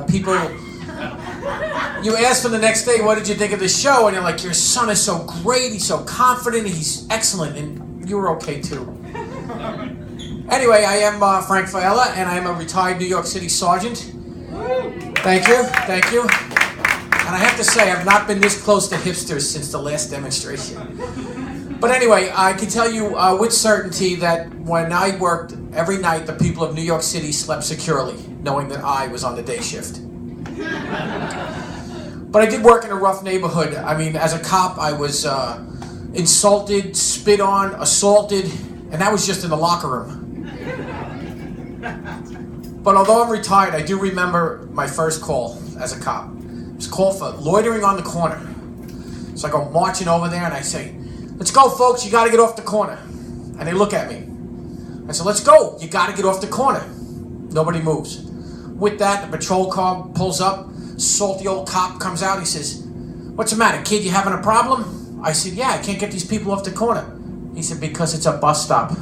people, you ask them the next day, what did you think of the show? And you're like, your son is so great, he's so confident, he's excellent, and you were okay too. Anyway, I am Frank Fiella, and I am a retired New York City Sergeant. Thank you. And I have to say, I've not been this close to hipsters since the last demonstration. But anyway, I can tell you with certainty that when I worked every night, the people of New York City slept securely, knowing that I was on the day shift. But I did work in a rough neighborhood. I mean, as a cop, I was insulted, spit on, assaulted, and that was just in the locker room. But although I'm retired, I do remember my first call as a cop. It was a call for loitering on the corner. So I go marching over there and I say, let's go, folks, you gotta get off the corner. And they look at me. I said, let's go, you gotta get off the corner. Nobody moves. With that, the patrol car pulls up, salty old cop comes out, he says, what's the matter, kid, you having a problem? I said, yeah, I can't get these people off the corner. He said, because it's a bus stop.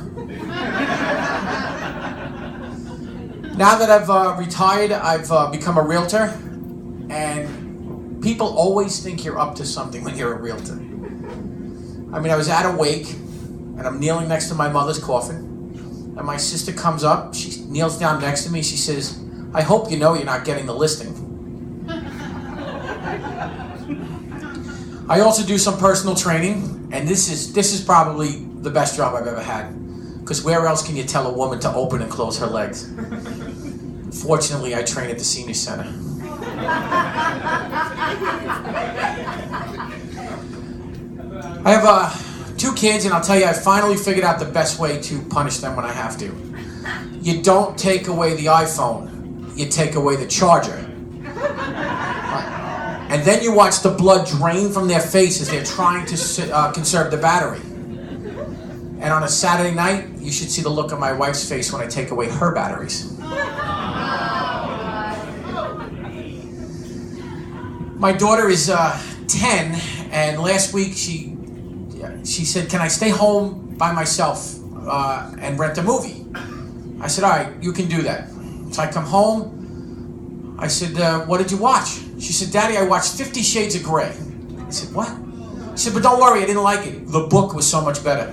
Now that I've retired, I've become a realtor, and people always think you're up to something when you're a realtor. I mean, I was at a wake, and I'm kneeling next to my mother's coffin, and my sister comes up, she kneels down next to me, she says, I hope you know you're not getting the listing. I also do some personal training, and this is probably the best job I've ever had. Because where else can you tell a woman to open and close her legs? Fortunately, I train at the senior center. I have 2 kids, and I'll tell you, I finally figured out the best way to punish them when I have to. You don't take away the iPhone, you take away the charger. And then you watch the blood drain from their faces. They're trying to conserve the battery. And on a Saturday night, you should see the look on my wife's face when I take away her batteries. My daughter is 10, and last week she said, can I stay home by myself and rent a movie? I said, all right, you can do that. So I come home. I said, what did you watch? She said, Daddy, I watched 50 Shades of Grey. I said, what? She said, but don't worry, I didn't like it. The book was so much better.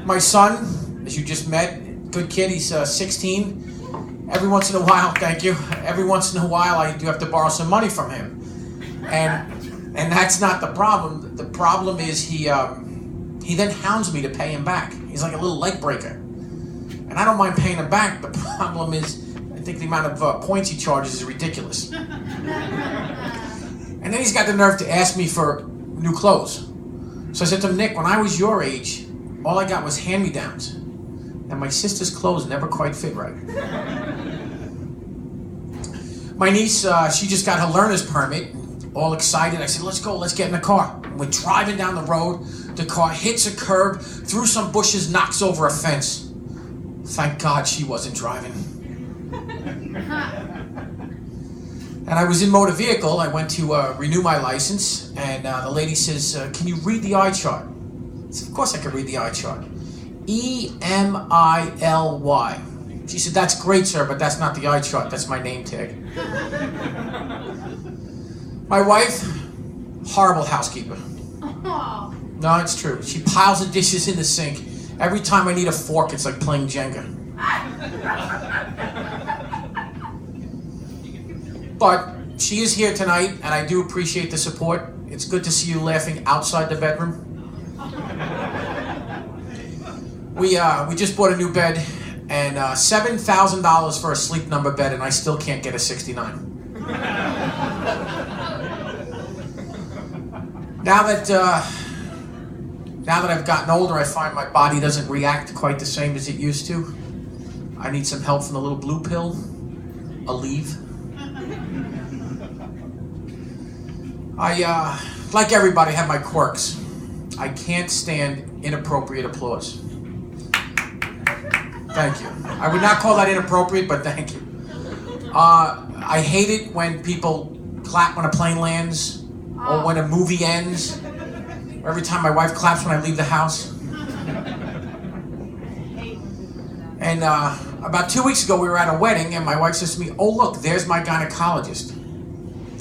My son, as you just met, good kid, he's 16. Every once in a while, thank you, every once in a while I do have to borrow some money from him. And that's not the problem. The problem is he then hounds me to pay him back. He's like a little leg breaker. And I don't mind paying him back. The problem is, I think the amount of points he charges is ridiculous. And then he's got the nerve to ask me for new clothes. So I said to him, Nick, when I was your age, all I got was hand-me-downs. And my sister's clothes never quite fit right. My niece, she just got her learner's permit, all excited. I said, let's go, let's get in the car. And we're driving down the road. The car hits a curb, through some bushes, knocks over a fence. Thank God she wasn't driving. And I was in motor vehicle. I went to renew my license, and the lady says, can you read the eye chart? I said, of course I can read the eye chart. E-M-I-L-Y. She said, that's great, sir, but that's not the eye chart. That's my name tag. My wife, horrible housekeeper. No, it's true. She piles the dishes in the sink. Every time I need a fork, it's like playing Jenga. But she is here tonight, and I do appreciate the support. It's good to see you laughing outside the bedroom. We just bought a new bed, and $7,000 for a Sleep Number bed, and I still can't get a 69. Now that I've gotten older, I find my body doesn't react quite the same as it used to. I need some help from the little blue pill, Aleve. I, like everybody, have my quirks. I can't stand inappropriate applause. Thank you. I would not call that inappropriate, but thank you. I hate it when people clap when a plane lands, or when a movie ends, or every time my wife claps when I leave the house. And about 2 weeks ago, we were at a wedding, and my wife says to me, "Oh, look, there's my gynecologist."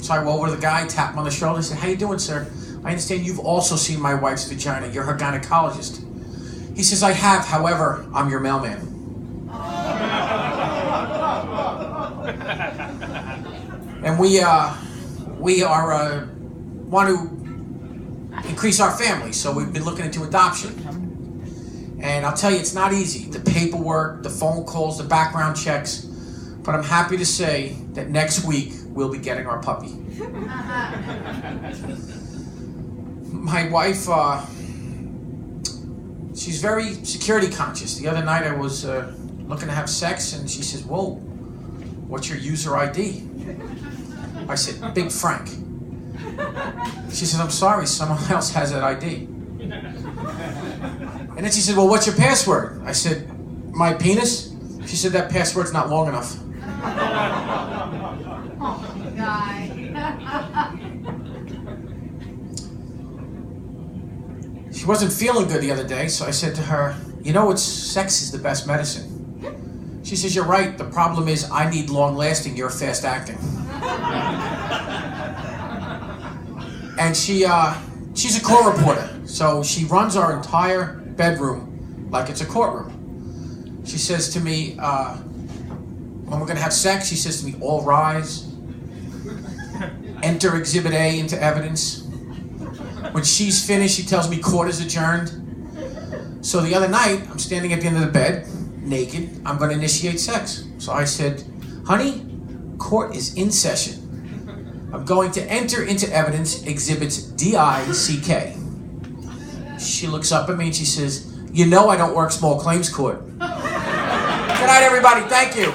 So I went over to the guy, tapped him on the shoulder, and said, "How you doing, sir? I understand you've also seen my wife's vagina. You're her gynecologist." He says, "I have, however, I'm your mailman." And we want to increase our family, so we've been looking into adoption. And I'll tell you, it's not easy. The paperwork, the phone calls, the background checks. But I'm happy to say that next week we'll be getting our puppy. My wife, she's very security conscious. The other night I was looking to have sex, and she says, "Whoa, what's your user ID?" I said, "Big Frank." She said, "I'm sorry, someone else has that ID." And then she said, "Well, what's your password?" I said, "My penis?" She said, "That password's not long enough." Oh, guy. She wasn't feeling good the other day, so I said to her, "You know, sex is the best medicine." She says, "You're right. The problem is I need long-lasting, you're fast-acting." And she's a court reporter, so she runs our entire bedroom like it's a courtroom. She says to me, when we're going to have sex, she says to me, "All rise. Enter Exhibit A into evidence." When she's finished, she tells me court is adjourned. So the other night, I'm standing at the end of the bed, naked. I'm going to initiate sex. So I said, "Honey, court is in session. I'm going to enter into evidence exhibits DICK." She looks up at me and she says, "You know I don't work small claims court." Good night, everybody. Thank you.